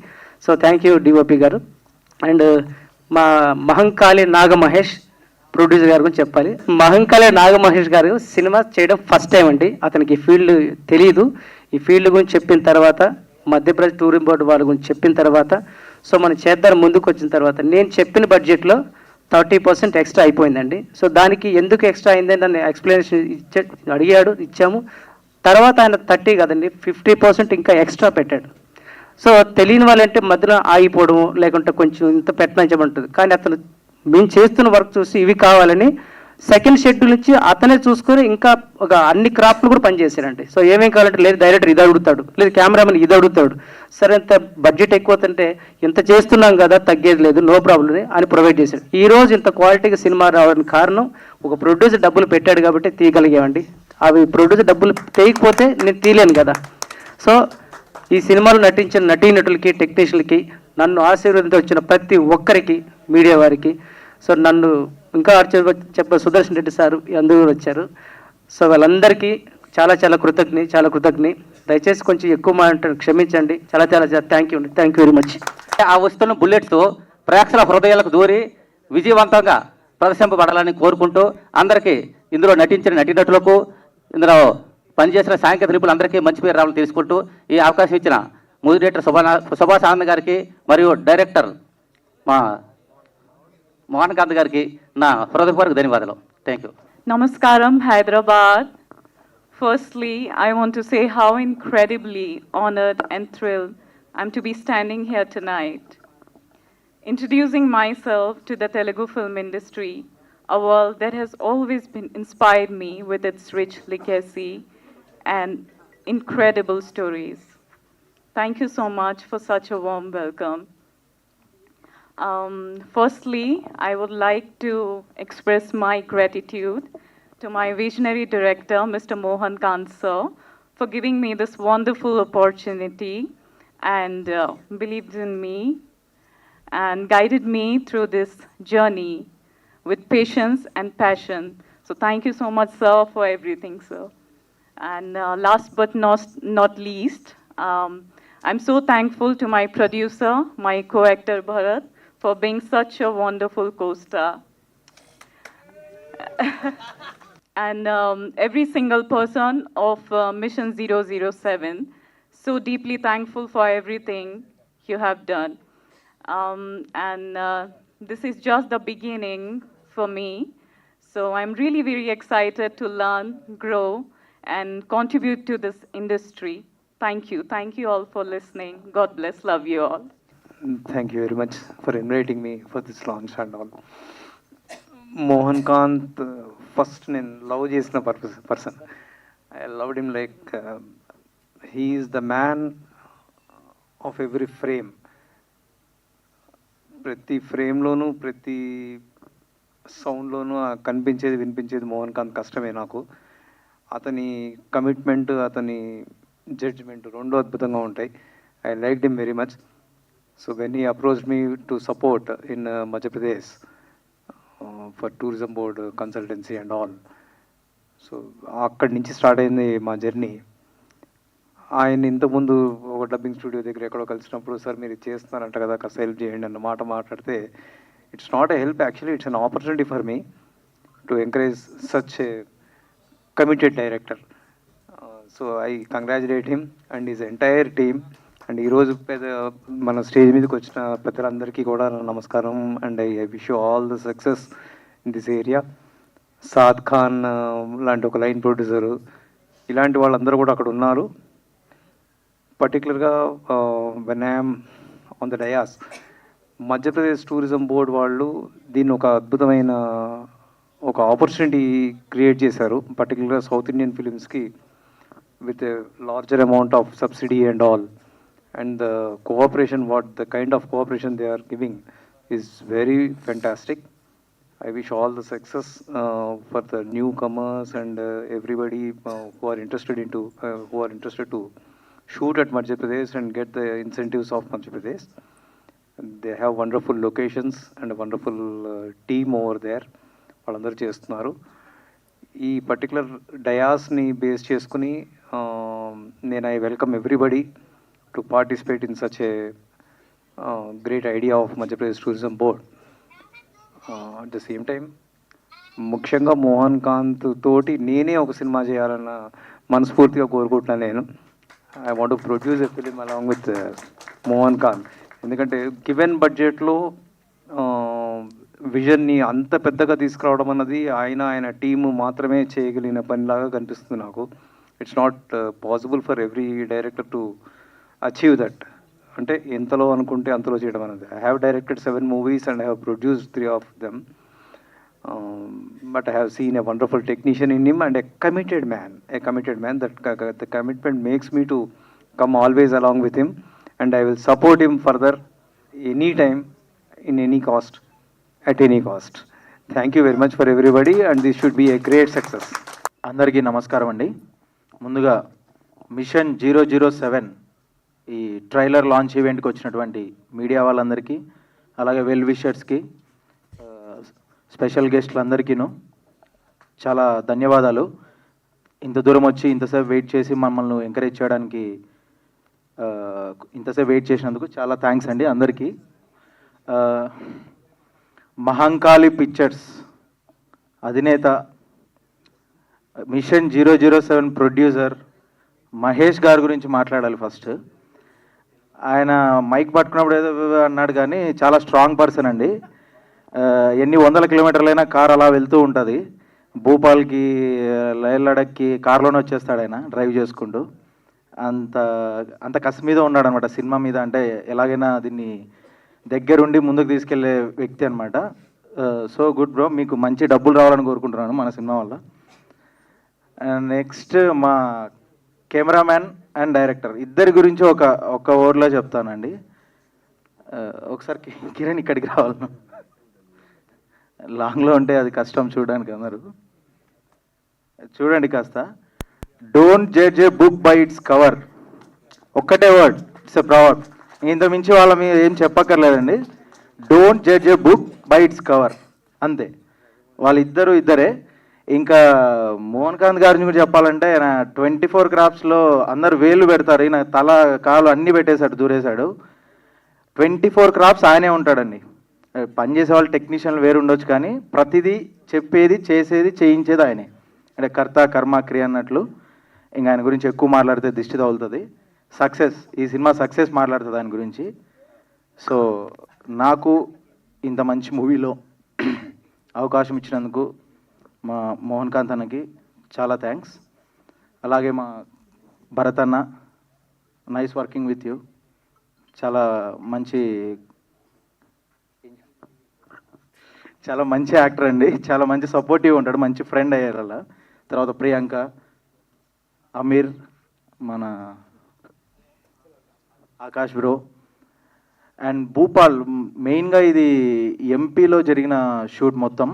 సో థ్యాంక్ యూ డిఓపి గారు. అండ్ మా మహంకాళి నాగమహేష్ ప్రొడ్యూసర్ గారి గురించి చెప్పాలి. మహంకాళి నాగమహేష్ గారు సినిమా చేయడం ఫస్ట్ టైం అండి. అతనికి ఈ ఫీల్డ్ తెలియదు. ఈ ఫీల్డ్ గురించి చెప్పిన తర్వాత మధ్యప్రదేశ్ టూరిజం బోర్డు వాళ్ళ గురించి చెప్పిన తర్వాత సో మనం చేద్దాం ముందుకు వచ్చిన తర్వాత నేను చెప్పిన బడ్జెట్లో 30% ఎక్స్ట్రా అయిపోయిందండి. సో దానికి ఎందుకు ఎక్స్ట్రా అయిందని నన్ను ఎక్స్ప్లెనేషన్ అడిగాడు, ఇచ్చాము. తర్వాత ఆయన 30 కదండి 50% ఇంకా ఎక్స్ట్రా పెట్టాడు. సో తెలియని వాళ్ళంటే మధ్యలో ఆగిపోవడము లేకుంటే కొంచెం ఇంత పెట్టమని చెప్పంటుంది. కానీ అతను మేము చేస్తున్న వర్క్ చూసి ఇవి కావాలని సెకండ్ షెడ్యూల్ నుంచి అతనే చూసుకొని ఇంకా ఒక అన్ని క్రాఫ్ట్లు కూడా పనిచేశారండి. సో ఏమేం కావాలంటే లేదు డైరెక్టర్ ఇది అడుగుతాడు, లేదు కెమెరామెన్ ఇది అడుగుతాడు. సరే ఇంత బడ్జెట్ ఎక్కువ అవుతుంటే ఇంత చేస్తున్నాం కదా తగ్గేది లేదు నో ప్రాబ్లం అని ప్రొవైడ్ చేశాడు. ఈ రోజు ఇంత క్వాలిటీగా సినిమా రావడానికి కారణం ఒక ప్రొడ్యూసర్ డబ్బులు పెట్టాడు కాబట్టి తీయగలిగామండి. అవి ప్రొడ్యూసర్ డబ్బులు తీయకపోతే నేను తీయలేను కదా. సో ఈ సినిమాలో నటించిన నటీనటులకి టెక్నీషియన్లకి నన్ను ఆశీర్వదించి వచ్చిన ప్రతి ఒక్కరికి మీడియా వారికి సో నన్ను ఇంకా చెప్ప సుదర్శన్ రెడ్డి సారు అందరూ వచ్చారు. సో వాళ్ళందరికీ చాలా చాలా కృతజ్ఞ. దయచేసి కొంచెం ఎక్కువ మాట క్షమించండి. చాలా చాలా థ్యాంక్ యూ వెరీ మచ్. ఆ వస్తున్న బుల్లెట్స్ ప్రేక్షకుల హృదయాలకు దూరి విజయవంతంగా ప్రదర్శింపబడాలని కోరుకుంటూ అందరికీ ఇందులో నటించిన నటీనటులకు ఇందులో పనిచేసిన సాంకేతిక నిపుణులందరికీ మంచి పేరు రావాలని తెలుసుకుంటూ ఈ అవకాశం ఇచ్చిన మూవీ డైరెక్టర్ సుభాష్ ఆనంద్ గారికి మరియు డైరెక్టర్ మా మోహన్ కాంత్ గారికి నా హృదయపూర్వక ధన్యవాదాలు. Thank you. Namaskaram, Hyderabad. Firstly, I want to say how incredibly honored and thrilled I'm to be standing here tonight, introducing myself to the Telugu film industry, a world that has always inspired me with its rich legacy and incredible stories. Thank you so much for such a warm welcome. Firstly, I would like to express my gratitude to my visionary director, Mr. Mohan Kant sir, for giving me this wonderful opportunity and believed in me and guided me through this journey with patience and passion. So thank you so much, sir, for everything, sir. And last but not least, I'm so thankful to my producer, my co-actor Bharat, for being such a wonderful co-star. And every single person of Mission 007, so deeply thankful for everything you have done. This is just the beginning for me. So I'm really very excited to learn, grow, and contribute to this industry. Thank you. Thank you all for listening. God bless. Love you all. Thank you very much for inviting me for this launch and all. Mohan Kant, first నేను లవ్ చేసిన person. I loved him like he is the man of every frame. ప్రతి ఫ్రేమ్లోనూ ప్రతి సౌండ్లోనూ కనిపించేది వినిపించేది మోహన్ కాంత్ కష్టమే నాకు. అతని కమిట్మెంట్ అతని జడ్జ్మెంట్ రెండు అద్భుతంగా ఉంటాయి. I liked him very much. So when he approached me to support in Madhya Pradesh for tourism board consultancy and all, so అక్కడి నుంచి స్టార్ట్ అయింది మా జర్నీ. ఆయన ఇంతకుముందు ఒక డబ్బింగ్ స్టూడియో దగ్గర ఎక్కడో కలిసినప్పుడు సార్ మీరు చేస్తున్నారంట కదా కాస్త హెల్ప్ చేయండి అన్న మాట మాట్లాడితే It's not a help, actually, it's an opportunity for me to encourage such a committed director. So I congratulate him and his entire team. And ఈరోజు మన స్టేజ్ మీదకి వచ్చిన పెద్దలందరికీ కూడా నమస్కారం. And I wish you all the success in this area. Saad Khan లాంటి ఒక లైన్ ప్రొడ్యూసరు, ఇలాంటి వాళ్ళందరూ కూడా అక్కడ ఉన్నారు. పర్టికులర్గా when I'm on the dais, Madhya Pradesh tourism board వాళ్ళు దీన్ని ఒక అద్భుతమైన ఒక ఆపర్చునిటీ క్రియేట్ చేశారు, పర్టికులర్గా సౌత్ ఇండియన్ ఫిలిమ్స్కి, with a larger amount of subsidy and all, and the cooperation, the kind of cooperation they are giving is very fantastic. I wish all the success for the newcomers and everybody who are interested to shoot at Madhya Pradesh and get the incentives of Madhya Pradesh. They have wonderful locations and a wonderful team over there. వాళ్ళందరూ చేస్తున్నారు. ఈ పర్టికులర్ డయాస్ని బేస్ చేసుకుని నేను I welcome everybody to participate in such a great idea of Madhya Pradesh tourism board. At the same time ముఖ్యంగా మోహన్ కాంత్ తోటి నేనే ఒక సినిమా చేయాలన్న మనస్ఫూర్తిగా కోరుకుంటున్నాను. నేను I want to produce a film along with Mohan Kant. ఎందుకంటే గివెన్ బడ్జెట్లో విజన్ని అంత పెద్దగా తీసుకురావడం అన్నది ఆయన టీము మాత్రమే చేయగలిగిన పనిలాగా కనిపిస్తుంది నాకు. It's not possible for every director to achieve that. అంటే ఎంతలో అనుకుంటే అంతలో చేయడం అనేది. I have directed 7 movies and I have produced 3 of them. But I have seen a wonderful technician in him and a committed man that the commitment makes me to come always along with him, and I will support him further anytime, in any cost, at any cost. Thank you very much for everybody, and this should be a great success. అందరికీ నమస్కారం అండి. ముందుగా మిషన్ 007 ఈ ట్రైలర్ లాంచ్ ఈవెంట్కి వచ్చినటువంటి మీడియా వాళ్ళందరికీ, అలాగే వెల్ విషర్స్కి, స్పెషల్ గెస్ట్లందరికీను చాలా ధన్యవాదాలు. ఇంత దూరం వచ్చి ఇంతసేపు వెయిట్ చేసి మమ్మల్ని ఎంకరేజ్ చేయడానికి ఇంతసేపు వెయిట్ చేసినందుకు చాలా థ్యాంక్స్ అండి అందరికీ. మహంకాళి పిక్చర్స్ అధినేత, మిషన్ 007 ప్రొడ్యూసర్ మహేష్ గారి గురించి మాట్లాడాలి. ఫస్ట్ ఆయన మైక్ పట్టుకున్నప్పుడు ఏదో అన్నాడు, కానీ చాలా స్ట్రాంగ్ పర్సన్ అండి. ఎన్ని 100 కిలోమీటర్లైనా కార్ అలా వెళ్తూ ఉంటుంది. భూపాల్కి, లేహ్ లడఖ్కి కార్లోనే వచ్చేస్తాడు ఆయన డ్రైవ్ చేసుకుంటూ. అంత కసి మీద ఉన్నాడు అనమాట సినిమా మీద. అంటే ఎలాగైనా దీన్ని దగ్గరుండి ముందుకు తీసుకెళ్లే వ్యక్తి అనమాట. సో గుడ్ బ్రో, మీకు మంచి డబ్బులు రావాలని కోరుకుంటున్నాను మన సినిమా వల్ల. నెక్స్ట్ మా కెమెరామ్యాన్ అండ్ డైరెక్టర్ ఇద్దరి గురించి ఒక వర్డ్లో చెప్తానండి. ఒకసారి కిరణ్ ఇక్కడికి రావాలి, లాంగ్లో ఉంటే అది కష్టం చూడడానికి. అందరూ చూడండి కాస్త. Don't judge a book by its cover. ఒక్కటే వర్డ్, ఇట్స్ ఎ ప్రావర్బ్. ఇంత మించి వాళ్ళ మీద ఏం చెప్పక్కర్లేదండి. Don't judge a book by its cover, అంతే. వాళ్ళిద్దరూ ఇద్దరే. ఇంకా మోహన్ కాంత్ గారి గురించి చెప్పాలంటే ఆయన 24 క్రాఫ్ట్స్లో అందరు వేలు పెడతారు, ఈయన తల కాలు అన్నీ పెట్టేశాడు, దూరేశాడు. 24 క్రాఫ్ట్స్ ఆయనే ఉంటాడండి. పనిచేసే వాళ్ళు టెక్నీషియన్లు వేరు ఉండొచ్చు, కానీ ప్రతిదీ చెప్పేది, చేసేది, చేయించేది ఆయనే. అంటే కర్త కర్మ క్రియ అన్నట్లు. ఇంకా ఆయన గురించి ఎక్కువ మాట్లాడితే దిష్టి తగులుతుంది. సక్సెస్, ఈ సినిమా సక్సెస్ మాట్లాడుతుంది ఆయన గురించి. సో నాకు ఇంత మంచి మూవీలో అవకాశం ఇచ్చినందుకు మా మోహన్ కాంత్ అన్నకి చాలా థ్యాంక్స్. అలాగే మా భరత్ అన్న, నైస్ వర్కింగ్ విత్ యూ. చాలా మంచి యాక్టర్ అండి, చాలా మంచి సపోర్టివ్ ఉంటాడు, మంచి ఫ్రెండ్ అయ్యారు అలా. తర్వాత ప్రియాంక, అమీర్, మన ఆకాష్ బ్రో అండ్ భూపాల్. మెయిన్గా ఇది ఎంపీలో జరిగిన షూట్ మొత్తం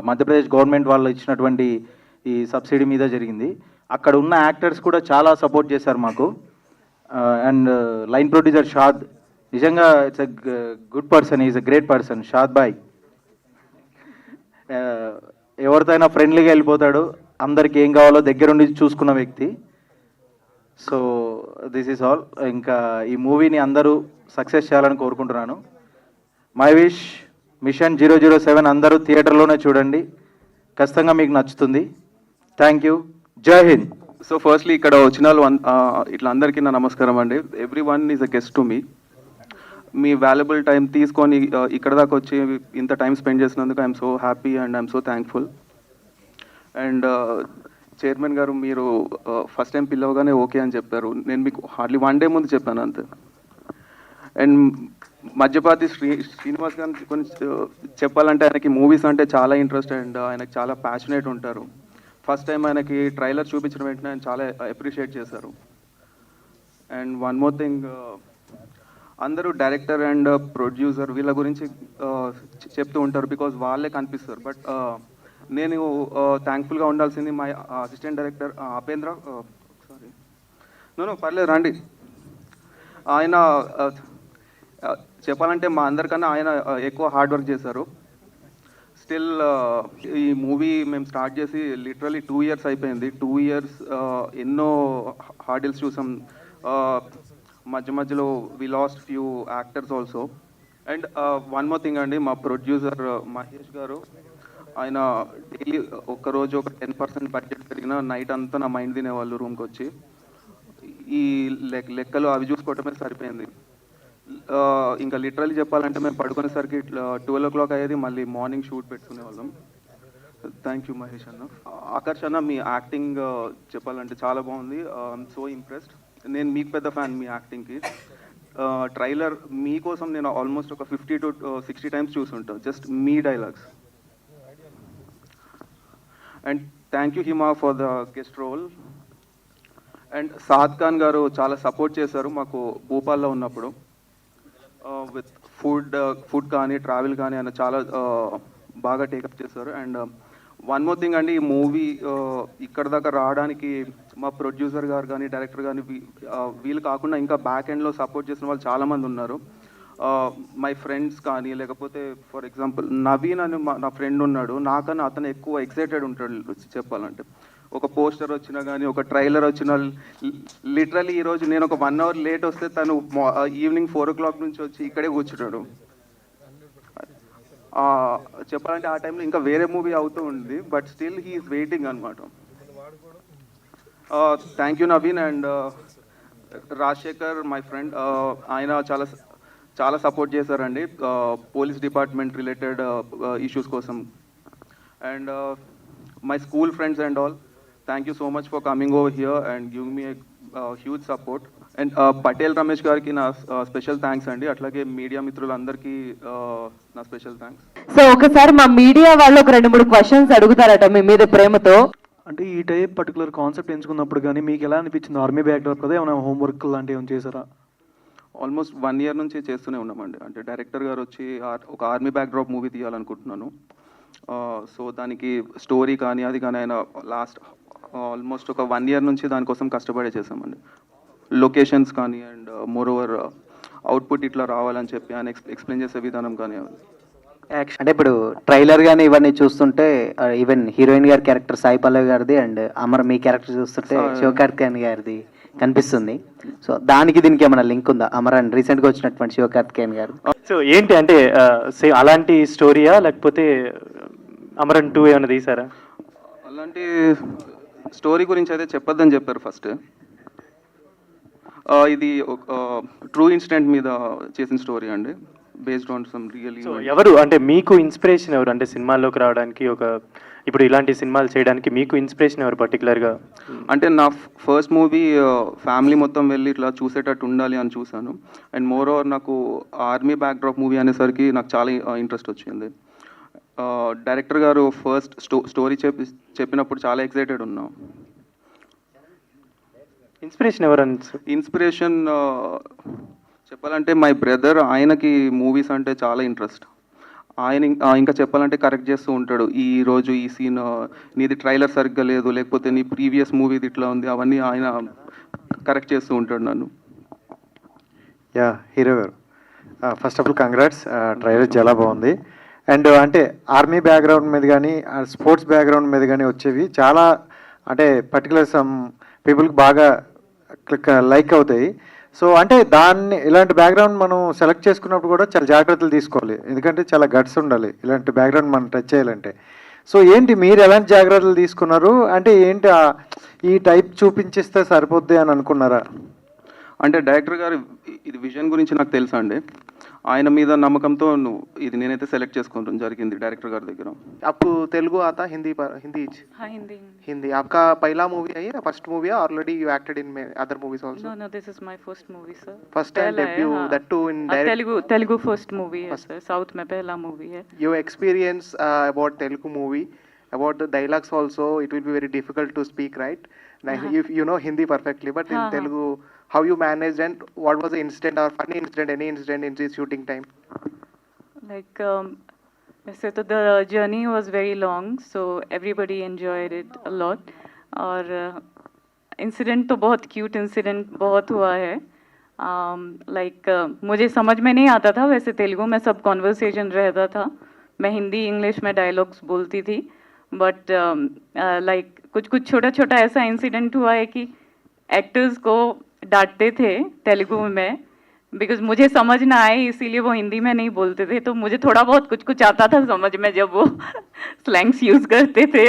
మధ్యప్రదేశ్ గవర్నమెంట్ వాళ్ళు ఇచ్చినటువంటి ఈ సబ్సిడీ మీద జరిగింది. అక్కడ ఉన్న యాక్టర్స్ కూడా చాలా సపోర్ట్ చేశారు మాకు. అండ్ లైన్ ప్రొడ్యూసర్ షాద్, నిజంగా it's a good person, is a great person. Shad బాయ్ ఎవరితో అయినా ఫ్రెండ్లీగా వెళ్ళిపోతాడు, అందరికి ఏం కావాలో దగ్గరుండి చూసుకున్న వ్యక్తి. So this is all. ఇంకా ఈ మూవీని అందరూ సక్సెస్ చేయాలని కోరుకుంటున్నాను. మై విష్ మిషన్ 007 అందరూ థియేటర్లోనే చూడండి, ఖచ్చితంగా మీకు నచ్చుతుంది. Thank you. జై హింద్. సో ఫస్ట్లీ ఇక్కడ వచ్చిన ఇట్లా అందరికీ నా నమస్కారం అండి. Every one is a guest to me. Me valuable time తీసుకొని ఇక్కడ దాకా వచ్చి ఇంత టైం స్పెండ్ చేసినందుకు I'm so happy and I'm so thankful. And chairman గారు, మీరు ఫస్ట్ టైం పిలవగానే ఓకే అని చెప్పారు. నేను మీకు హార్డ్లీ 1 డే ముందు చెప్పాను అంతే. అండ్ మధ్యపాతి శ్రీనివాస్ గారికి కొంచెం చెప్పాలంటే, ఆయనకి మూవీస్ అంటే చాలా ఇంట్రెస్ట్ అండ్ ఆయనకి చాలా ప్యాషనేట్ ఉంటారు. ఫస్ట్ టైం ఆయనకి ట్రైలర్ చూపించిన వెంటనే ఆయన చాలా అప్రిషియేట్ చేశారు. అండ్ వన్ మోర్ థింగ్, అందరూ డైరెక్టర్ అండ్ ప్రొడ్యూసర్ వీళ్ళ గురించి చెప్తూ ఉంటారు బికాజ్ వాళ్ళే కనిపిస్తారు. బట్ నేను థ్యాంక్ఫుల్గా ఉండాల్సింది మా assistant director Upendra. Sorry, no పర్లేదు రండి. ఆయన చెప్పాలంటే మా అందరికన్నా ఆయన ఎక్కువ హార్డ్ వర్క్ చేశారు. స్టిల్ ఈ మూవీ మేము స్టార్ట్ చేసి లిటరలీ 2 years అయిపోయింది. 2 years ఎన్నో హార్డిల్స్ చూసాం. మధ్యలో we lost few actors also. And one more thing అండి, మా ప్రొడ్యూసర్ మహేష్ గారు, ఆయన డైలీ ఒక్కరోజు ఒక 10% బడ్జెట్ పెరిగినా నైట్ అంతా నా మైండ్ తినేవాళ్ళు రూమ్కి వచ్చి. ఈ లెక్కలు అవి చూసుకోవటమే సరిపోయింది. ఇంకా లిటరలీ చెప్పాలంటే మేము పడుకునేసరికి 12 o'clock అయ్యేది, మళ్ళీ మార్నింగ్ షూట్ పెట్టుకునే వాళ్ళం. థ్యాంక్ యూ మహేష్ అన్న. ఆకర్ష్ అన్న, మీ యాక్టింగ్ చెప్పాలంటే చాలా బాగుంది. I'm so impressed. నేను మీకు పెద్ద ఫ్యాన్ మీ యాక్టింగ్కి. ట్రైలర్ మీకోసం నేను ఆల్మోస్ట్ ఒక 50 to 60 times చూసుంటాను, జస్ట్ మీ dialogues. And thank you Hima for the guest role. And Saad Khan గారు చాలా సపోర్ట్ చేశారు మాకు భూపాల్లో ఉన్నప్పుడు. విత్ ఫుడ్ కానీ ట్రావెల్ కానీ ఆయన చాలా బాగా టేకప్ చేశారు. అండ్ వన్ మోర్ థింగ్ అండి, ఈ మూవీ ఇక్కడ దాకా రావడానికి మా ప్రొడ్యూసర్ గారు కానీ డైరెక్టర్ కానీ వీళ్ళు కాకుండా ఇంకా బ్యాక్ ఎండ్లో సపోర్ట్ చేసిన వాళ్ళు చాలామంది ఉన్నారు. మై ఫ్రెండ్స్ కానీ, లేకపోతే ఫర్ ఎగ్జాంపుల్ నవీన్ అని నా ఫ్రెండ్ ఉన్నాడు, నాకన్నా అతను ఎక్కువ ఎక్సైటెడ్ ఉంటాడు చెప్పాలంటే. ఒక పోస్టర్ వచ్చినా కానీ, ఒక ట్రైలర్ వచ్చినా, లిటరలీ ఈరోజు నేను ఒక 1 hour లేట్ వస్తే తను ఈవినింగ్ 4 o'clock నుంచి వచ్చి ఇక్కడే కూర్చుంటాడు. చెప్పాలంటే ఆ టైంలో ఇంకా వేరే మూవీ అవుతూ ఉంది, బట్ స్టిల్ హీఈస్ వెయిటింగ్ అనమాట. Thank you Naveen. And Rajasekhar my friend, ఆయన చాలా సపోర్ట్ చేశారండి పోలీస్ డిపార్ట్మెంట్ రిలేటెడ్ ఇష్యూస్ కోసం. And my school friends and all, thank you so much for coming over here and give me huge support. And Patel Ramesh గారికి నా స్పెషల్ థ్యాంక్స్ అండి. అట్లాగే మీడియా మిత్రులందరికీ నా స్పెషల్ థ్యాంక్స్. సో ఒకసారి మా మీడియా వాళ్ళు ఒక 2-3 questions అడుగుతారట మీ మీద ప్రేమతో. అంటే ఈ టైప్ పర్టికులర్ కాన్సెప్ట్ ఎంచుకున్నప్పుడు కానీ మీకు ఎలా అనిపించింది? ఆర్మీ బ్యాక్డ్రాప్ కదా, ఏమైనా హోంవర్క్ లాంటివి ఏమైనా చేశారా? ఆల్మోస్ట్ 1 year నుంచి చేస్తూనే ఉన్నామండి. అంటే డైరెక్టర్ గారు వచ్చి ఒక ఆర్మీ బ్యాక్డ్రాప్ మూవీ తీయాలనుకుంటున్నాను. సో దానికి స్టోరీ కానీ అది కానీ ఆయన లాస్ట్ ఆల్మోస్ట్ ఒక 1 year నుంచి దానికోసం కష్టపడే చేసామండి. లొకేషన్స్ కానీ అండ్ మోర్ ఓవర్ అవుట్పుట్ ఇట్లా రావాలని చెప్పి ఆయన ఎక్స్ప్లెయిన్ చేసే విధానం కానీ. అంటే ఇప్పుడు ట్రైలర్ కానీ ఇవన్నీ చూస్తుంటే ఈవెన్ హీరోయిన్ గారి క్యారెక్టర్ సాయి పల్లవి గారిది అండ్ అమర్ మీ క్యారెక్టర్ చూస్తుంటే శివకార్తికేయన్ గారిది కనిపిస్తుంది. సో దానికి దీనికి ఏమైనా లింక్ ఉందా? అమర్ అండ్ రీసెంట్గా వచ్చినటువంటి శివకార్తికేయన్ గారు. సో ఏంటి అంటే అలాంటి స్టోరీయా లేకపోతే అమరన్ 2 ఏమైనా తీసారా? అలాంటి స్టోరీ గురించి అయితే చెప్పొద్దని చెప్పారు ఫస్ట్. ఇది ట్రూ ఇన్సిడెంట్ మీద చేసిన స్టోరీ అండి, బేస్డ్ ఆన్ సమ్ రియల్. ఎవరు అంటే మీకు ఇన్స్పిరేషన్ ఎవరు? అంటే సినిమాల్లోకి రావడానికి ఇప్పుడు ఇలాంటి సినిమాలు చేయడానికి మీకు ఇన్స్పిరేషన్ ఎవరు పర్టికులర్గా? అంటే నా ఫస్ట్ మూవీ ఫ్యామిలీ మొత్తం వెళ్ళి ఇట్లా చూసేటట్టు ఉండాలి అని చూశాను. అండ్ మోర్ ఓవర్ నాకు ఆర్మీ బ్యాక్డ్రాప్ మూవీ అనేసరికి నాకు చాలా ఇంట్రెస్ట్ వచ్చింది. డైరెక్టర్ గారు ఫస్ట్ స్టోరీ చెప్పినప్పుడు చాలా ఎక్సైటెడ్ ఉన్నాం. ఇన్స్పిరేషన్ ఎవరు? ఇన్స్పిరేషన్ చెప్పాలంటే మై బ్రదర్, ఆయనకి మూవీస్ అంటే చాలా ఇంట్రెస్ట్. ఆయన ఇంకా చెప్పాలంటే కరెక్ట్ చేస్తూ ఉంటాడు. ఈరోజు ఈ సీన్ నీది ట్రైలర్ సరిగ్గా లేదు, లేకపోతే నీ ప్రీవియస్ మూవీది ఇట్లా ఉంది, అవన్నీ ఆయన కరెక్ట్ చేస్తూ ఉంటాడు నన్ను. యా హీరో గారు, first of all congrats, trailer చాలా బాగుంది. అండ్ అంటే ఆర్మీ బ్యాక్గ్రౌండ్ మీద కానీ స్పోర్ట్స్ బ్యాక్గ్రౌండ్ మీద కానీ వచ్చేవి చాలా అంటే పర్టికులర్ సమ్ పీపుల్కి బాగా లైక్ అవుతాయి. సో అంటే దాన్ని ఇలాంటి బ్యాక్గ్రౌండ్ మనం సెలెక్ట్ చేసుకున్నప్పుడు కూడా చాలా జాగ్రత్తలు తీసుకోవాలి, ఎందుకంటే చాలా గట్స్ ఉండాలి ఇలాంటి బ్యాక్గ్రౌండ్ మనం టచ్ చేయాలంటే. సో ఏంటి మీరు ఎలాంటి జాగ్రత్తలు తీసుకున్నారు, అంటే ఏంటి ఈ టైప్ చూపించిస్తే సరిపోద్ది అని అనుకున్నారా? అంటే డైరెక్టర్ గారు ఇది విజన్ గురించి నాకు తెలుసా అండి, ఆయన మీద నమ్మకంతో ఇది నేనైతే సెలెక్ట్ చేసుకోవడం జరిగింది డైరెక్టర్ గారి దగ్గర. आपको तेलुगु आता हिंदी हिंदी हाँ, हिंदी. हिंदी आपका पहला मूवी है या फर्स्ट मूवी है? Already you acted in other movies also? No, no, this is my first movie, sir. First time पहला है, डेब्यू, हाँ. That too in direct. Telugu first movie है सर, साउथ में पहला मूवी है. Your experience about Telugu movie, about the dialogues also, it will be very difficult to speak, right? Now, if you know Hindi perfectly, but in Telugu, how you managed and what was the incident or funny incident, any incident in the shooting time? Like, वैसे तो the journey was very long, so everybody enjoyed it a lot. और इंसिडेंट तो बहुत क्यूट इंसिडेंट बहुत हुआ है. लाइक मुझे समझ में नहीं आता था, वैसे तेलुगु में सब कॉन्वर्सेशन रहता था, मैं हिंदी इंग्लिश में डायलॉग्स बोलती थी, बट लाइक कुछ कुछ छोटा छोटा ऐसा इंसिडेंट हुआ है कि एक्टर्स को डांटते थे तेलुगु में, बिकॉज मुझे समझ ना आए इसीलिए वो हिंदी में नहीं बोलते थे, तो मुझे थोड़ा बहुत कुछ कुछ आता था समझ में जब वो स्लैंग्स यूज करते थे.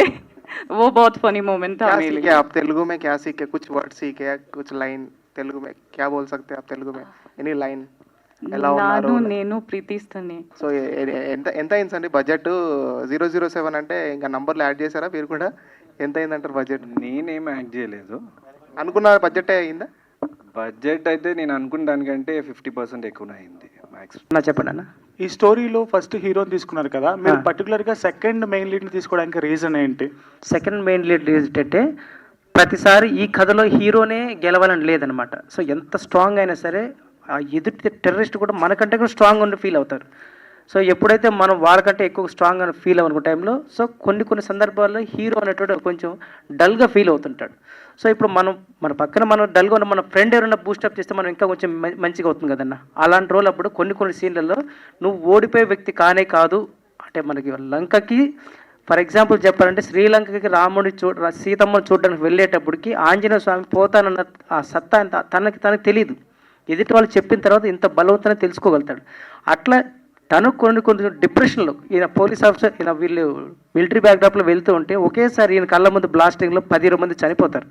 वो बहुत फनी मोमेंट था क्या मेरे सीखे लिए. आप तेलुगु में? क्या सीखे? कुछ वर्ड सीखे, कुछ लाइन तेलुगु में क्या बोल सकते हैं आप तेलुगु में? Any line? ఎలా ఉన్నారు? నాను నేను ప్రీతిస్తనే. సో ఎంత ఎంత అయిందండి బడ్జెట్? 007 అంటే ఇంకా నంబర్లు యాడ్ చేశారా మీరు కూడా? ఎంత అయిందంటారు బడ్జెట్? నేనేం యాక్ట్ చేయలేదు. అనుకున్న బడ్జెట్ అయిందా? బడ్జెట్ అయితే నేను అనుకున్న దానికంటే 50% ఎక్కువ అయింది మ్యాక్స్. చెప్పండి అన్న. ఈ స్టోరీలో ఫస్ట్ హీరోని తీసుకున్నారు కదా, మీరు పర్టికులర్గా సెకండ్ మెయిన్ లీడ్ని తీసుకోవడానికి రీజన్ ఏంటి? సెకండ్ మెయిన్ లీడ్ ఏంటంటే ప్రతిసారి ఈ కథలో హీరోనే గెలవాలని లేదనమాట. సో ఎంత స్ట్రాంగ్ అయినా సరే ఆ ఎదుటి టెర్రరిస్ట్ కూడా మనకంటే కూడా స్ట్రాంగ్ ఉండి ఫీల్ అవుతారు. సో ఎప్పుడైతే మనం వాళ్ళకంటే ఎక్కువ స్ట్రాంగ్ అని ఫీల్ అవ్వనుకున్న టైంలో సో కొన్ని సందర్భాల్లో హీరో అనేటువంటి కొంచెం డల్గా ఫీల్ అవుతుంటాడు. సో ఇప్పుడు మన పక్కన మనం డల్గా ఉన్న మన ఫ్రెండ్ ఎవరైనా బూస్టప్ చేస్తే మనం ఇంకా కొంచెం మంచిగా అవుతుంది కదన్న. అలాంటి రోజులు అప్పుడు కొన్ని సీన్లలో నువ్వు ఓడిపోయే వ్యక్తి కానే కాదు అంటే మనకి లంకకి ఫర్ ఎగ్జాంపుల్ చెప్పాలంటే శ్రీలంకకి రాముడి సీతమ్మను చూడడానికి వెళ్ళేటప్పటికి ఆంజనేయ స్వామి పోతానన్న ఆ సత్తా అంత తనకి తెలియదు. ఎదుటి వాళ్ళు చెప్పిన తర్వాత ఇంత బలవంతాన్ని తెలుసుకోగలుగుతాడు. అట్లా తను కొన్ని డిప్రెషన్లో ఈయన పోలీస్ ఆఫీసర్ ఈయన వీళ్ళు మిలిటరీ బ్యాక్డ్రాప్లో వెళ్తూ ఉంటే ఒకేసారి ఈయన కళ్ళ ముందు బ్లాస్టింగ్లో 10 మంది చనిపోతారు.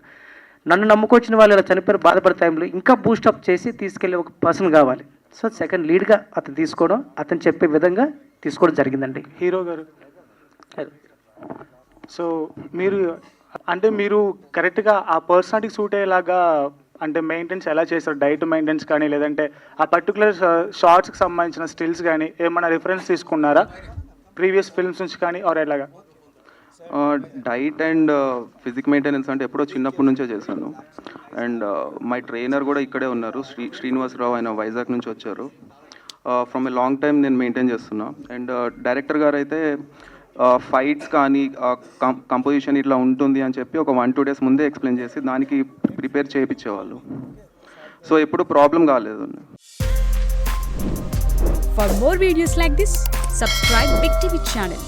నన్ను నమ్ముకొచ్చిన వాళ్ళు ఇలా చనిపోయారు బాధపడే టైంలో ఇంకా బూస్టప్ చేసి తీసుకెళ్ళే ఒక పర్సన్ కావాలి. సో సెకండ్ లీడ్గా అతను తీసుకోవడం, అతను చెప్పే విధంగా తీసుకోవడం జరిగిందండి. హీరో గారు సో మీరు కరెక్ట్గా ఆ పర్సనాలిటీకి సూట్ అయ్యేలాగా అంటే మెయింటెన్స్ ఎలా చేస్తారు? డైట్ మెయింటెన్స్ కానీ లేదంటే ఆ పర్టికులర్ షార్ట్స్కి సంబంధించిన స్టిల్స్ కానీ ఏమైనా రిఫరెన్స్ తీసుకున్నారా ప్రీవియస్ ఫిల్మ్స్ నుంచి కానీ ఆర్ ఎలాగా? డైట్ అండ్ ఫిజిక్ మెయింటెనెన్స్ అంటే ఎప్పుడో చిన్నప్పటి నుంచే చేశాను. అండ్ మై ట్రైనర్ కూడా ఇక్కడే ఉన్నారు, శ్రీనివాసరావు, ఆయన వైజాగ్ నుంచి వచ్చారు. ఫ్రమ్ ఏ లాంగ్ టైం నేను మెయింటైన్ చేస్తున్నా. అండ్ డైరెక్టర్ గారు అయితే ఫైట్స్ కానీ కంపోజిషన్ ఇట్లా ఉంటుంది అని చెప్పి ఒక 1-2 days ముందే ఎక్స్ప్లెయిన్ చేసి దానికి ప్రిపేర్ చేయించేవాళ్ళు. సో ఎప్పుడు ప్రాబ్లం కాలేదు. For more videos like this, subscribe Big TV channel.